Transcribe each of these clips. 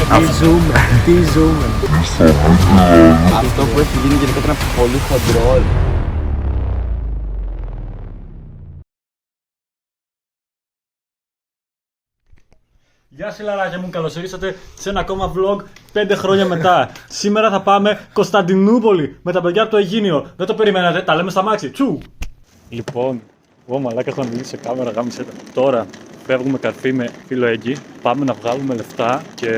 Τι ζούμε. Αυτό που έχει γίνει γενικά ήταν πολύ χοντρό. Γεια σας λαράκια μου, καλώς ήρθατε σε ένα ακόμα vlog 5 χρόνια μετά. Σήμερα θα πάμε Κωνσταντινούπολη με τα παιδιά από το Αιγίνιο. Δεν το περιμένατε, τα λέμε στα μάξι. Τσου! Λοιπόν, εγώ μαλάκα θα μιλήσει σε κάμερα, γάμισε τα. Τώρα φεύγουμε καρφί με φίλο Έγκη. Πάμε να βγάλουμε λεφτά και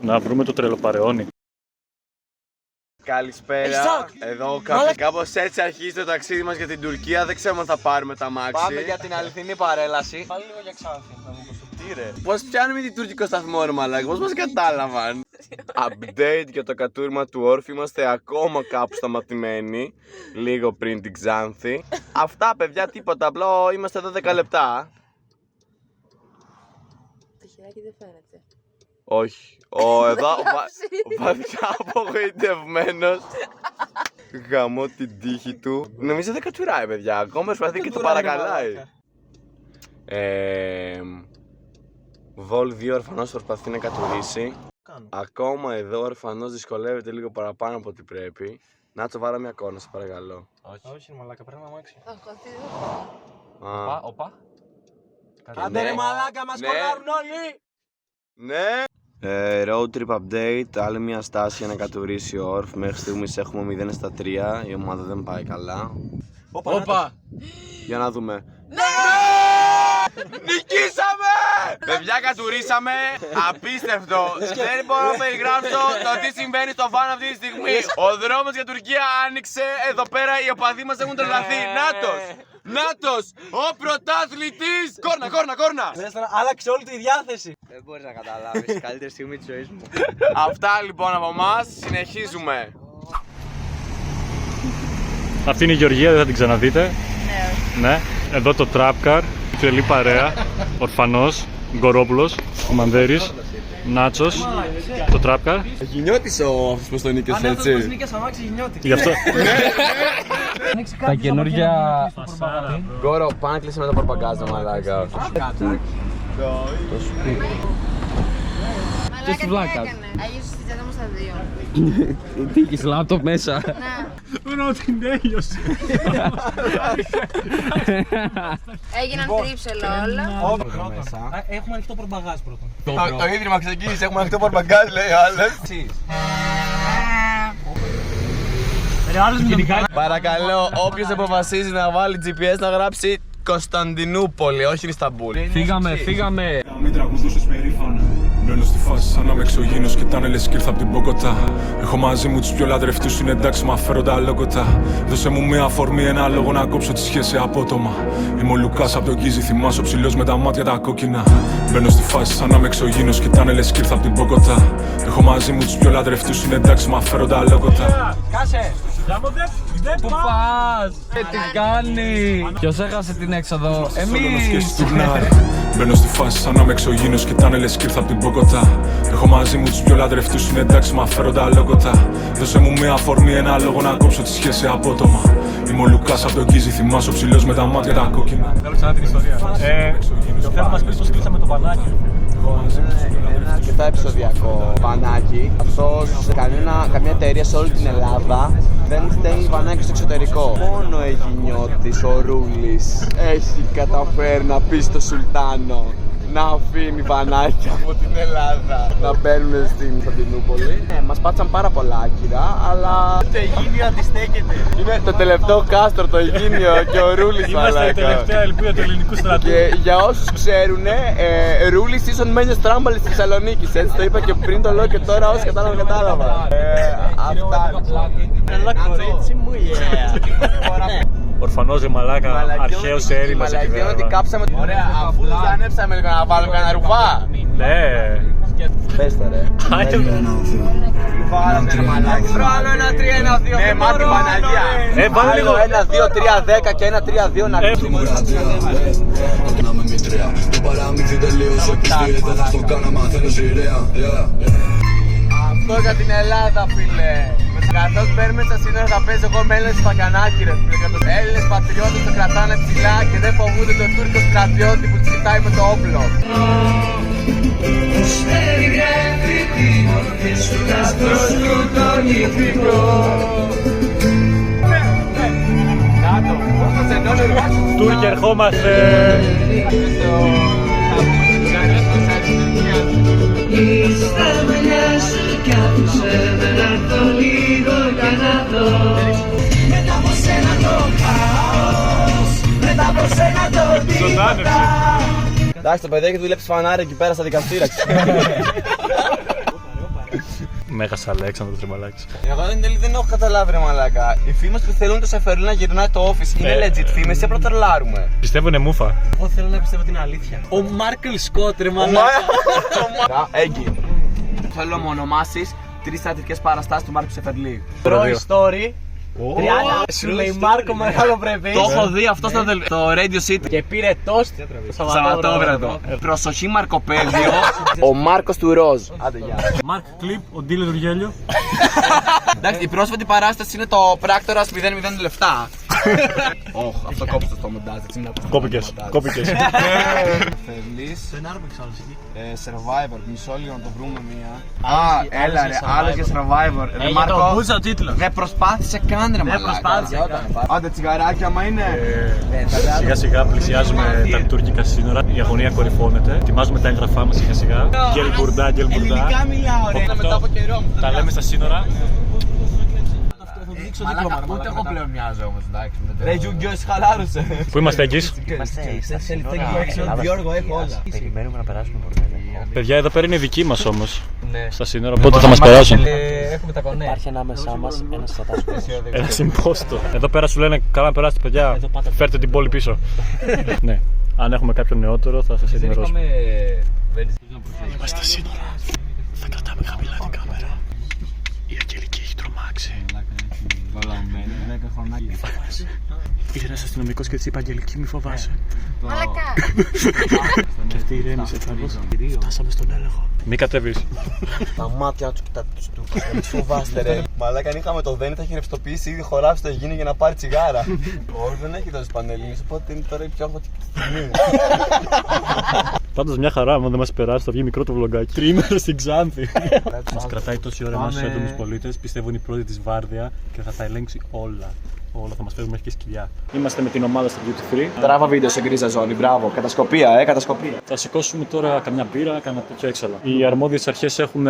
να βρούμε το τρελοπαρεώνι. Καλησπέρα. Εδώ κάπως έτσι αρχίζει το ταξίδι μας για την Τουρκία. Δεν ξέρουμε αν θα πάρουμε τα μάξι. Πάμε για την αληθινή παρέλαση. Πάλι λίγο για Ξάνθη. Τι ρε. Πώς πιάνουμε την τουρκικό σταθμό ρε μαλάκα, πώς μας κατάλαβαν. Update για το κατούρμα του Όρφη. Είμαστε ακόμα κάπου σταματημένοι. Λίγο πριν την Ξάνθη. Αυτά παιδιά, τίποτα, απλό είμαστε εδώ 10 λεπτά. Το χεράκι δεν φαίνεται. Όχι. Εδώ βαθιά απογοητευμένος. Γαμώ την τύχη του. Νομίζω δεν κατουράει παιδιά, ακόμα προσπαθεί και του παρακαλάει. Βολ 2 ορφανός προσπαθεί να κατουρίσει. Ακόμα εδώ ο ορφανός δυσκολεύεται λίγο παραπάνω από ό,τι πρέπει. Να το βάλω μια κόρνα, σε παρακαλώ. Όχι μαλάκα, πρέπει να μάξει. Οπα. Άντε ρε μαλάκα, μας κολλάρουν όλοι! Ναι! Road trip update, άλλη μια στάση για να κατουρίσει ο Ορφ. Μέχρι στιγμής έχουμε 0 στα 3, η ομάδα δεν πάει καλά. Όπα! Για να δούμε. Ναι! Νικήσαμε! Παιδιά, κατουρίσαμε. Απίστευτο. Δεν μπορώ να περιγράψω το τι συμβαίνει στο βαν αυτή τη στιγμή. Ο δρόμος για Τουρκία άνοιξε. Εδώ πέρα οι οπαδοί μας έχουν τρελαθεί. Νάτος! Ο πρωταθλητής! Κόρνα! Άλλαξε όλη τη διάθεση. Δεν μπορείς να καταλάβεις, η καλύτερη στιγμή της ζωής μου. Αυτά λοιπόν από εμάς, συνεχίζουμε. Αυτή είναι η Γεωργία, δεν θα την ξαναδείτε. Ναι. Εδώ το Trap Car, τρελή παρέα, Ορφανός, Γκορόπουλος, ο Μανδέρης, Νάτσος, το Trap Car. Γινιώτης αυτός που τον νίκησε, έτσι. Αν νίκησε αμάξι γινιώτη. Γι' αυτό. Τα καινούργια... Γκόρο, πάνε να κλείσουμε το παρπαγκάζο, μαλάκα. Το σπίτι. Και στη βλάκα. Αγίωσε στη τσάντα μας τα δύο. Τι είχες λάπτοπ μέσα. Ενώ την τέλειωσε. Έγιναν τρίψελο όλα. Έχουμε ανοιχτό πορμπαγάζ πρώτον. Το ίδρυμα ξεκίνησε, έχουμε ανοιχτό παρπαγκάζ, λέει ο άλλος. Παρακαλώ, όποιος αποφασίζει να βάλει GPS να γράψει Κωνσταντινούπολη, όχι Ισταμπούλ. Φύγαμε. Μην τραγουδούσες περήφανα. Μπαίνω στη φάση σαν να είμαι εξωγήινος, κοιτάνε λες κι ήρθα απ' την Μποκοτά. Έχω μαζί μου τους πιο λατρευτούς, είναι εντάξει μα φέρω τα λόγοτα. Δώσε μου μια αφορμή, ένα λόγο να κόψω τη σχέση απότομα. Είμαι ο Λουκάς απ' τον Γκίζι, θυμάσαι ο ψηλός με τα μάτια τα κόκκινα. Μπαίνω στη φάση σαν να είμαι εξωγήινος, κοιτάνε λες κι ήρθα απ' την Μποκοτά. Έχω μαζί μου τους πιο λατρευτούς, είναι εντάξει μα φέρω τα λόγοτα. Κάσε! Πού πας! Τι κάνει! Ποιος έχασε την έξοδο? Εμείς! Μπαίνω στη φάση σαν να είμαι εξωγήινος, κοιτάνε λες κι ήρθα απ' την Μποκοτά. Έχω μαζί μου τους πιο λατρευτούς, είναι εντάξει μα φέρω τα λόγοτα. Δώσε μου μια αφορμή, ένα λόγο να κόψω τη σχέση απότομα. Είμαι ο Λουκάς απ' τον Γκίζι, θυμάσαι ο ψηλός με τα μάτια τα κόκκινα. Θέλω ξανά την ιστορία. Θέλω να μας πεις πως κλείσαμε το βανάκι. Ένα αρκετά επεισοδιακό βανάκι. Αυτός καμία εταιρεία σε όλη την Ελλάδα δεν στέλνει βανάκι στο εξωτερικό. Μόνο ο Αιγινιώτης, ο Ρούλης, έχει καταφέρει να πει στο Σουλτάνο να αφήνει βανάκια από την Ελλάδα να μπαίνουν στην Κωνσταντινούπολη. Μας πάτησαν πάρα πολλά άκυρα, αλλά Το Αιγίνιο αντιστέκεται. είναι το τελευταίο κάστρο το Αιγίνιο και ο Ρούλης Είμαστε η τελευταία ελπίδα του ελληνικού στρατού. Και για όσους ξέρουν, Ρούλης ίσον Μένιος Τράμπαλης της Θεσσαλονίκης. Έτσι το είπα και πριν, το λέω και τώρα όσοι κατάλαβα. Αυτά. Καλά κορίτσι μου, Ορφανός μαλάκα, αρχαίος έρημας εκεί πέρα. Ότι κάψαμε. Ωραία, αφού ζανέψαμε λίγο να βάλουμε κανένα ρουβά. Ναι. Πες το ρε. Βάλαμε ένα μαλάκι. Άλλο ένα 3-1-2. Ναι, μάτι Παναγία. Βάλε λίγο. 1-2-3-10 και 1-3-2 να κλείσουμε. Να με μητρέα, το παραμύθι τελείωσε. Πιστεύετε θα το κάναμε αν θέλω σειραία. Αυτό για την Ελλάδα, φίλε. Καθώς μπαίνουμε στα σύνορα θα παίζω εγώ με Έλληνες Φακανάκη ρε φίλε. Και τους Έλληνες πατριώτες το κρατάνε ψηλά και δεν φοβούνται τον Τούρκο στρατιώτη που τους κοιτάει με το όπλο. Τούρκοι ερχόμαστε. Εντάξει, το παιδί έχει δουλέψει φανάρι εκεί πέρα στα δικαστήρια. Μέγας Αλέξανδρος Τρεμαλάκης. Εγώ δεν έχω καταλάβει ρε μαλάκα. Οι φήμες που θέλουν το Σεφερλί να γυρνάει το office είναι legit φήμες ή απλά τρελάρουμε? Πιστεύω είναι μούφα. Εγώ θέλω να πιστεύω την αλήθεια. Ο Μάρκελ Σκότ, ρε μαλάκα. Έγκυ. Θέλω να μου ονομάσεις 3 θεατρικές παραστάσεις του Μάρκου Σεφερλί. Toy Story. 30 Σουλεϊμάρκο μεγάλο πρέπει. Το έχω δει αυτό στο Radio City. Και πήρε τόστ Σαββατόβραδο. Προσοχή Μαρκοπέδιο. Ο Μάρκος του Ροζ. Άντε γεια. Μάρκ Κλιπ, ο Ντίλερ του Γέλιο. Εντάξει, η πρόσφατη παράσταση είναι το πράκτορας 0-0 λεφτά. Ωχ, αυτό κόψτε στο μοντάζ. Κόπηκες. Φερλής. Survivor, μισό λίγο να το βρούμε μία. Α, έλα ρε, άλλο για Survivor. Ρε Μάρκο, ο τίτλος. δεν προσπάθησε καν ρε μαλάκα. προσπάθησε καν. Άντε τσιγαράκια μα είναι. Σιγά σιγά πλησιάζουμε τα τουρκικά σύνορα. Η αγωνία κορυφώνεται. Ετοιμάζουμε τα έγγραφά μας σιγά σιγά. Γκελμπουρντά, γκελμπουρντά. Μιλάω ρε. Μετά από καιρό. Τα λέμε στα σύνορα. Μαλάκα, ούτε εγώ πλέον μοιάζω όμως, εντάξει. Ρε Γιούγκιος, χαλάρωσε. Πού είμαστε εγγύς? Γιώργο, έχω όλα. Περιμένουμε να περάσουμε πορτέλα. Παιδιά, εδώ πέρα είναι δική μας όμως. Ναι. Στα σύνορα. Πότε θα μας περάσουν? Έχουμε τα κονέ. Υπάρχει ανάμεσά μας ένας στρατάσκος. Ένα συμπόστο. Εδώ πέρα σου λένε καλά να περάσετε, παιδιά. Φέρτε την πόλη πίσω. Ναι. Αν έχουμε κάποιον νεότερο θα σας ενημερώσουμε. Είμαστε στα σύνορα. Θα κρατάμε χαμηλά την κάμερα. Η Αγγελική έχει τρομάξει. Ήρθε ένας αστυνομικός και της είπε Αγγελική μη φοβάσαι. Μαλακά. Και αυτή ηρέμησε κάπως. Φτάσαμε στον έλεγχο. Μη κατεβείς. Τα μάτια του κοιτάτε τους τούρκους, δεν τους φοβάστε ρε. Μαλάκα αν είχαμε το Δέννη θα είχε ρευστοποιήσει ήδη χωράφι στο Αιγίνη για να πάρει τσιγάρα. Όχι δεν έχει τόσες πανελλήνιες, οπότε είναι τώρα η πιο αγχωτική στιγμή. Πάντως μια χαρά, αν δεν μας περάσει θα βγει μικρό το βλογκάκι. Τριήμερο στην Ξάνθη. Μας κρατάει τόση ώρα εμάς τους έντομους πολίτες. Πιστεύω είναι η πρώτη της βάρδια και θα τα ελέγξει όλα. Όλα θα μας φέρουν μέχρι και σκυλιά. Είμαστε με την ομάδα στο Duty Free. Τράβα βίντεο σε γκρίζα ζώνη, μπράβο. Κατασκοπία, κατασκοπία. Θα σηκώσουμε τώρα καμιά μπύρα, καμιά τέτοιο έξαλα. Οι αρμόδιες αρχές έχουν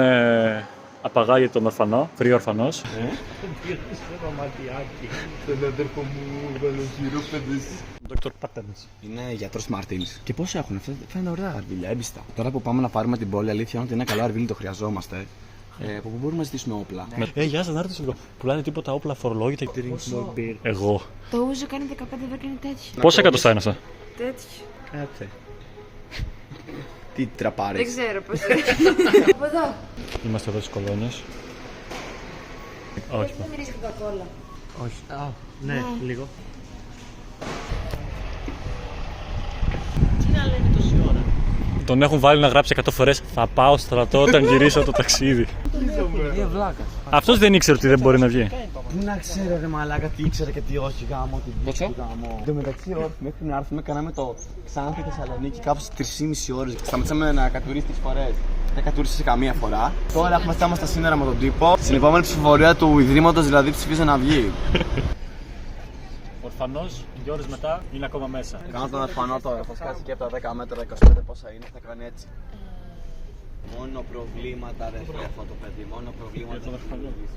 απαγάγει τον ορφανό, free ορφανός. Dr. Patterns. Είναι γιατρός Μαρτίνς. Και πώς έχουν, αυτά είναι ωραία αρβίλια, έμπιστα. Τώρα που πάμε να πάρουμε την πόλη, αλήθεια είναι ότι είναι καλό αρβίλι, το χρειαζόμαστε. Από πού μπορούμε να ζητήσουμε όπλα. Γεια σας, να ρωτήσω λίγο. Πουλάνε τίποτα όπλα φορολόγητα? Εγώ. Το ούζο κάνει 15 ευρώ και είναι τέτοιο. Πόσα εκατοστά είναι αυτά? Τέτοιο. Κάτσε. Τι τραπάρες. Δεν ξέρω πώς είναι. Από εδώ. Είμαστε εδώ στις κολόνες. Όχι. Δεν μυρίζει κοκακόλα. Όχι. Ναι, λίγο. Τον έχουν βάλει να γράψει 100 φορές θα πάω στρατό όταν γυρίσω το ταξίδι. Αυτός δεν ήξερε ότι δεν μπορεί να βγει. Πού να ξέρω ρε μαλάκα τι ήξερε και τι όχι γάμο, τι βγήκε γάμο. Εν τω μεταξύ μέχρι να έρθουμε κάναμε το Ξάνθη Θεσσαλονίκη κάπως 3,5 ώρες. Σταματήσαμε να κατουρίσει 3 φορές. Δεν κατούρισε σε καμία φορά. Τώρα έχουμε φτάσει στα σύνορα με τον τύπο. Στην επόμενη ψηφοφορία του Ιδρύματος δηλαδή ψηφίζω να βγει. Ορφανός, 2 ώρες μετά είναι ακόμα μέσα. Κάνω τον ορφανό τώρα, θα σκάσει και από τα 10 μέτρα, 25 πόσα είναι, θα κάνει έτσι. Μόνο προβλήματα ρε αυτό το παιδί, μόνο προβλήματα.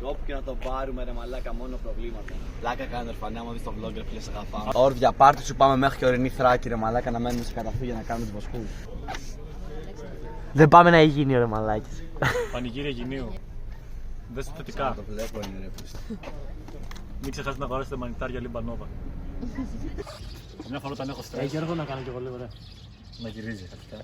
Όπου και να το πάρουμε ρε μαλάκα, μόνο προβλήματα. Λάκα κάνει ορφανά, άμα δεις το vlog ρε φίλε σε αγαπάω. Όρδια πάρτι σου πάμε μέχρι και ορεινή Θράκη ρε μαλάκα να μένουμε σε καταφύγια να κάνουμε τους βοσκούς. Δεν πάμε να γίνει ρε μαλάκες. Πανηγύρια Αιγινίου. Δες θετικά. Το βλέπω είναι ρε πίστη. Μην ξεχάσετε να αγοράσετε μανιτάρια Λιμπανόβα. Μια φορά όταν έχω στρες. Γιώργο να κάνω κι εγώ λίγο ρε. Να γυρίζει αρχικά.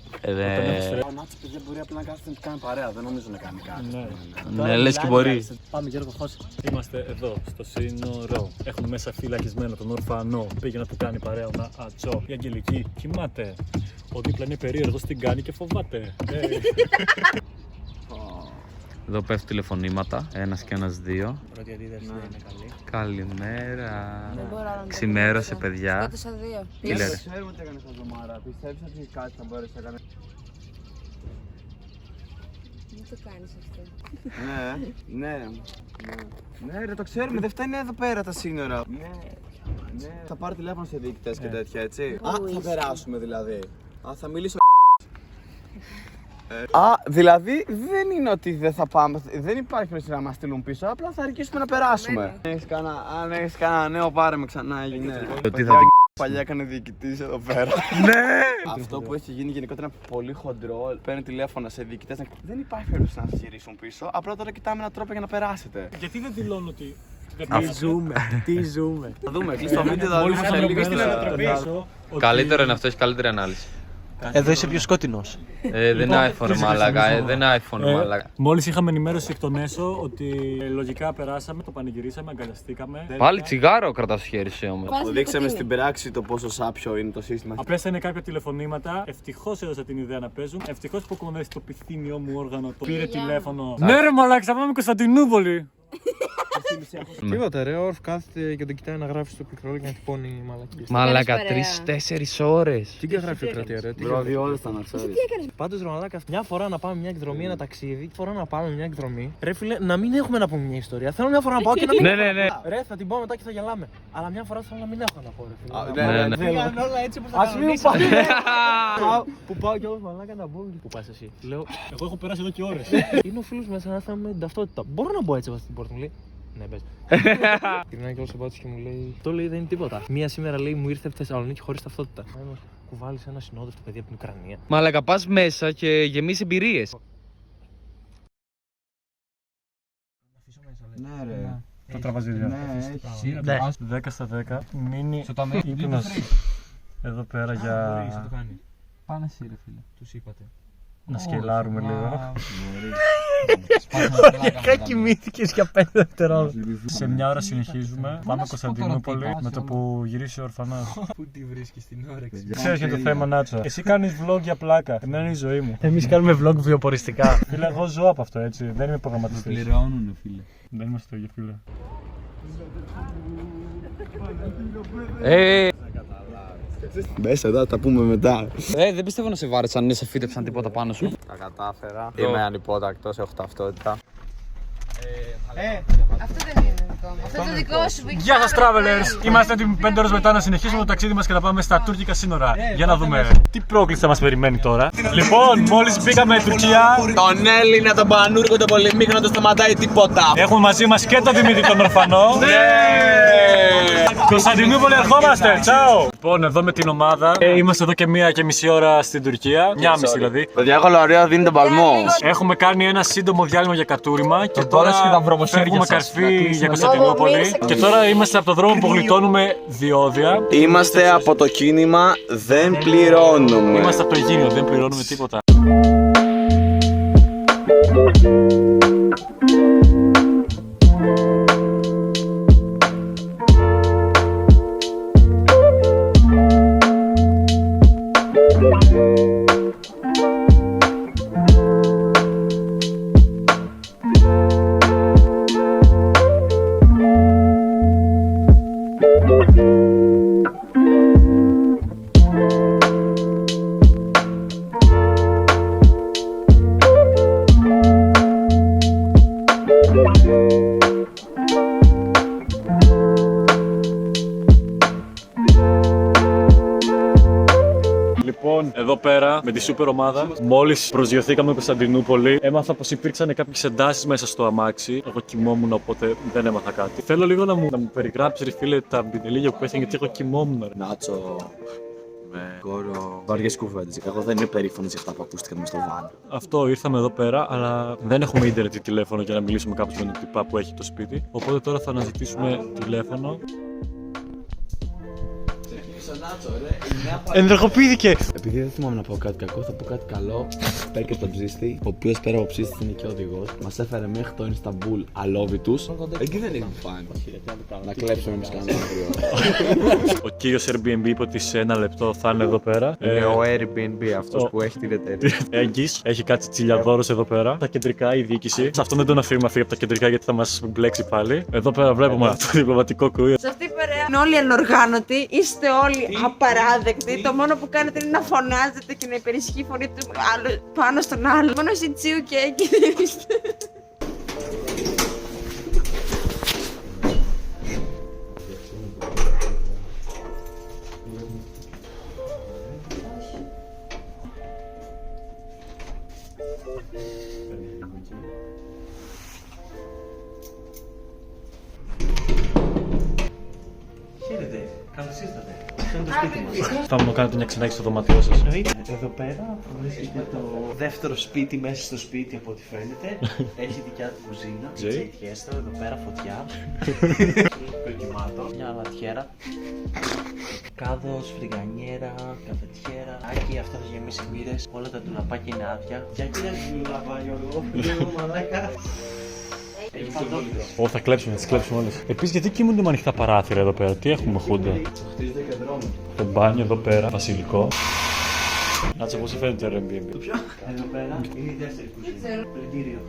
Ο Νάτσος παιδιά μπορεί απλά να κάθεται να κάνει παρέα, δεν νομίζω να κάνει κάτι. Ναι, λες και μπορεί. Πάμε Γιώργο φως. Είμαστε εδώ, στο σύνορο. Έχουμε μέσα φυλακισμένο τον ορφανό. Πήγε να του κάνει παρέα ένα ατσό. Η Αγγελική κοιμάται. Ο δίπλα είναι περίεργος, την κάνει και φοβάται. Εδώ πέφτουν τηλεφωνήματα, ένας και ένας δύο. Πρώτη αντίδραση δεν είναι καλή. Καλημέρα. Δεν μπορώ να το Ξημέρωσε, πιστέψω. παιδιά. Σκότωσα 2. Τι λέτε? Ξέρουμε τι έκανε στα ζωμάρα, πιστεύεις ότι κάτι θα μπορέσει να κάνει. Δεν το κάνεις αυτό. Ναι, ρε, το ξέρουμε, δεν φτάνει εδώ πέρα τα σύνορα. Ναι, θα πάρει τηλέφωνο σε διοικητές και τέτοια, έτσι. Α, θα περάσουμε δηλαδή. Α, θα μιλήσω. Δηλαδή δεν είναι ότι δεν θα πάμε, δεν υπάρχει περίπτωση να μας στείλουν πίσω, απλά θα αρκίσουμε να περάσουμε. Αν έχεις κανένα νέο, πάρε με ξανά, έγινε. Παλιά έκανε διοικητής εδώ πέρα. Ναι! Αυτό που έχει γίνει γενικότερα είναι πολύ χοντρό. Παίρνει τηλέφωνα σε διοικητές. Δεν υπάρχει περίπτωση να σας γυρίσουν πίσω. Απλά τώρα κοιτάμε έναν τρόπο για να περάσετε. Γιατί δεν δηλώνω ότι. Τι ζούμε. Θα δούμε, κλείσει το βίντεο, θα δούμε σε λίγο στην ανατροπή. Καλύτερο είναι αυτό, έχει καλύτερη ανάλυση. Εδώ είσαι πιο σκότεινος. Δεν είναι iPhone μάλακα, δεν είναι iPhone μάλακα. Μόλις είχαμε ενημέρωση εκ των έσω ότι λογικά περάσαμε, το πανηγυρίσαμε, αγκαλιαστήκαμε. Πάλι τσιγάρο κρατάς στο χέρι σου όμως. Αποδείξαμε στην πράξη το πόσο σάπιο είναι το σύστημα. Απέσανε κάποια τηλεφωνήματα. Ευτυχώς έδωσα την ιδέα να παίζουν. Ευτυχώς που κομμενέσει το πυθύνιό μου όργανο. Το πήρε τηλέφωνο. Ναι, ρε μαλάκα, θα πάμε Κωνσταντινούπολη. Τίποτα ρε, ο Ορφ κάθεται και τον κοιτάει να γράφει στο πληκτρόλογο και να τυπώνει μαλακίες. Μαλάκα, Καλησπέρα. 3-4 ώρες. Τι γραφειοκρατία ρε, τι 2 ώρες θα να ξέρεις. Πάντως ρε μαλάκα, μια φορά να πάμε μια εκδρομή, ένα ταξίδι, μια φορά να πάμε μια εκδρομή. Ρε φίλε, να μην έχουμε να πούμε μια ιστορία. Θέλω μια φορά να πάω και να μην. Ναι. Ρε, θα την πω μετά και θα γελάμε. Αλλά μια φορά θέλω να μην έχω να πω ρε Ναι. φίλε. Πήγαν όλα έτσι όπως θα κανονίσεις. Που πάω κι εγώ μαλάκα να μπω. Πού πας εσύ. Λέω, Εγώ έχω περάσει εδώ και ώρες. είναι ο φίλος μέσα να θα με την ταυτότητα. Μπορώ να μπω έτσι βάσει την πόρτα μου λέει. Ναι, πες. Γυρνάει κιόλας ο μπάτσος και μου λέει: το λέει δεν είναι τίποτα. Μία σήμερα λέει μου ήρθε από τη Θεσσαλονίκη χωρίς ταυτότητα. Ένας κουβάλισε ένα συνόδευτο παιδί από την Ουκρανία. Μαλάκα, πας μέσα και γεμίσεις εμπειρίες. Ναι, ρε. Το τραβαζίδια. Ναι, 10 στα 10. Μείνει ύπνος εδώ πέρα για Πάνε εσύ ρε φίλε. Τους είπατε. να σκελάρουμε λίγο. Οριακά κοιμήθηκες για 5 δευτερόλεπτα. Σε μια ώρα συνεχίζουμε. Πάμε Κωνσταντινούπολη με το που γυρίσει ο ορφανός. Πού τη βρίσκεις την όρεξη. Ξέρεις για το θέμα, Νάτσο. Εσύ κάνεις vlog για πλάκα. Εμένα είναι η ζωή μου. Εμείς κάνουμε vlog βιοποριστικά. Φίλε, εγώ ζω από αυτό έτσι. Δεν είμαι προγραμματιστής. Πληρώνουνε φίλε. Δεν είμαστε το ίδιο, φίλε. Μπες εδώ, τα πούμε μετά. Δεν πιστεύω να σε βάρεσαν, αν σε φύτεψαν τίποτα πάνω σου. Τα κατάφερα. Είμαι ανυπότακτος, έχω ταυτότητα. Αυτό δεν είναι δικό μου. Αυτό είναι το δικό σου. Γεια σας, travelers! Είμαστε έτοιμοι 5 ώρες μετά να συνεχίσουμε το ταξίδι μας και να πάμε στα τουρκικά σύνορα. Για να δούμε τι πρόκληση θα μας περιμένει τώρα. Λοιπόν, μόλις μπήκαμε Τουρκία, Τον Έλληνα, τον Πανούρκο, τον Πολυμήχανο, δεν σταματάει τίποτα. έχουμε μαζί μας και τον Δημήτρη τον ορφανό. Κωνσταντινούπολη ερχόμαστε! Τσάου! Λοιπόν, εδώ με την ομάδα είμαστε εδώ και 1,5 ώρα στην Τουρκία. 1,5 δηλαδή. Παιδιά, έχω ωραία, δίνει τον παλμό. Έχουμε κάνει ένα σύντομο διάλειμμα για κατούριμα και τώρα φεύγουμε καρφί για Κωνσταντινούπολη. Και τώρα είμαστε από το δρόμο που γλιτώνουμε διόδια. Είμαστε από το κίνημα, δεν πληρώνουμε. Είμαστε από το Αιγίνιο, δεν πληρώνουμε τίποτα. Λοιπόν, εδώ πέρα με τη σούπερ ομάδα, μόλις προσγειωθήκαμε Κωνσταντινούπολη, έμαθα πως υπήρξαν κάποιες εντάσεις μέσα στο αμάξι. Εγώ κοιμόμουν, οπότε δεν έμαθα κάτι. Θέλω λίγο να μου περιγράψει, ρε φίλε, τα μπινελίγια που πέθανε, γιατί εγώ κοιμόμουν. Ρε. Νάτσο, με κόρο, βαριές κουβέντες. Εγώ δεν είμαι περήφανος για αυτά που ακούστηκαν μες στο βάν. Αυτό, ήρθαμε εδώ πέρα, αλλά δεν έχουμε ίντερνετ ή τηλέφωνο για να μιλήσουμε κάποιος με τον τυπά που έχει το σπίτι. Οπότε τώρα θα αναζητήσουμε τηλέφωνο. Ενεργοποιήθηκε! Επειδή δεν θυμάμαι να πω κάτι κακό, θα πω κάτι καλό. Πέρκε τον ψήστη, ο οποίος πέρα από ψήστη είναι και οδηγός. Μας έφερε μέχρι το Ινσταμπούλ αλόβητους. Εκεί δεν είναι φαν. Να κλέψουμε εμείς κανένα αγριό. Ο κύριος Airbnb είπε ότι σε 1 λεπτό θα είναι εδώ πέρα. Είναι ο Airbnb αυτός που έχει την εταιρεία. Έγκυς, έχει κάτι τσιλιαδόρος εδώ πέρα. Τα κεντρικά, η διοίκηση. Σε αυτό δεν τον αφήνουμε να φύγει από τα κεντρικά γιατί θα μας μπλέξει πάλι. Εδώ πέρα βλέπουμε αυτό το διπλωματικό κρούι. Σε αυτή η παρέα είναι όλοι ανοργάνωτοι, είστε όλοι απαράδεκτη. Το μόνο που κάνετε είναι να φωνάζετε και να υπερισχύει η φωνή του άλλου πάνω στον άλλο. Μόνο εσύ Τσίου και εκεί δεν είστε. Χαίρετε, καλώς ήρθατε. Αυτό είναι το σπίτι μας. Θα μου κάνετε μια ξενάγηση στο δωμάτιό σας. Εδώ πέρα βρίσκεται το δεύτερο σπίτι μέσα στο σπίτι από ό,τι φαίνεται. Έχει δικιά του κουζίνα, πιτσέτιέστρο, εδώ πέρα φωτιά. Προκυμάτων, μια λατιέρα. Κάδος, φρυγανιέρα, καφετιέρα. Άκη, αυτό θα γεμίσει μπύρες. Όλα τα ντουλαπάκια είναι άδεια. Για κύριε ντουλαπά, Γιώργο, λίγο μαλάκα. Έχει παντόφυλλο. Ω, θα κλέψουμε, θα τις κλέψουμε όλες. Επίσης, γιατί κοιμούνται με ανοιχτά παράθυρα εδώ πέρα, τι έχουμε χούντα. Χτίζονται και δρόμοι. Το μπάνιο εδώ πέρα, βασιλικό. Κάτσε πώς φαίνεται το Airbnb. Εδώ πέρα είναι η δεύτερη κουζίνα. Πλυντήριο.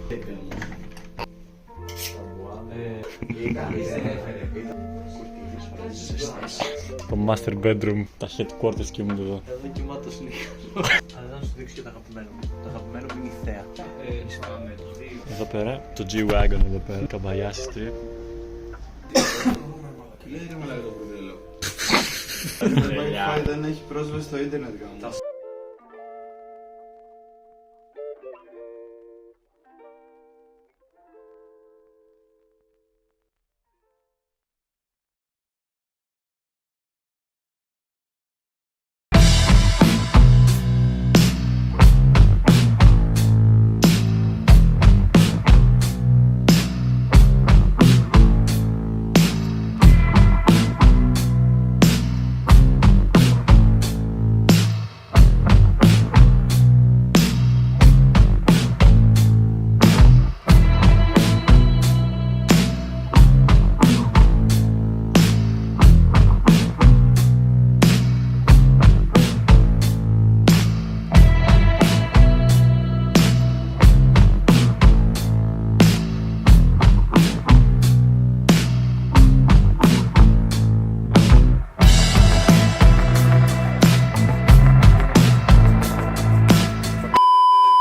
Το master bedroom, τα headquarters κοιμούνται εδώ. Εδώ κοιμάτος λίγο. Αλλά να σου δείξω και το αγαπημένο μου. Το αγαπημένο μου είναι η θέα. Εδώ πέρα, το G-Wagon εδώ πέρα, Καμπαγιάση Street. Δεν έχει πρόσβαση στο ίντερνετ.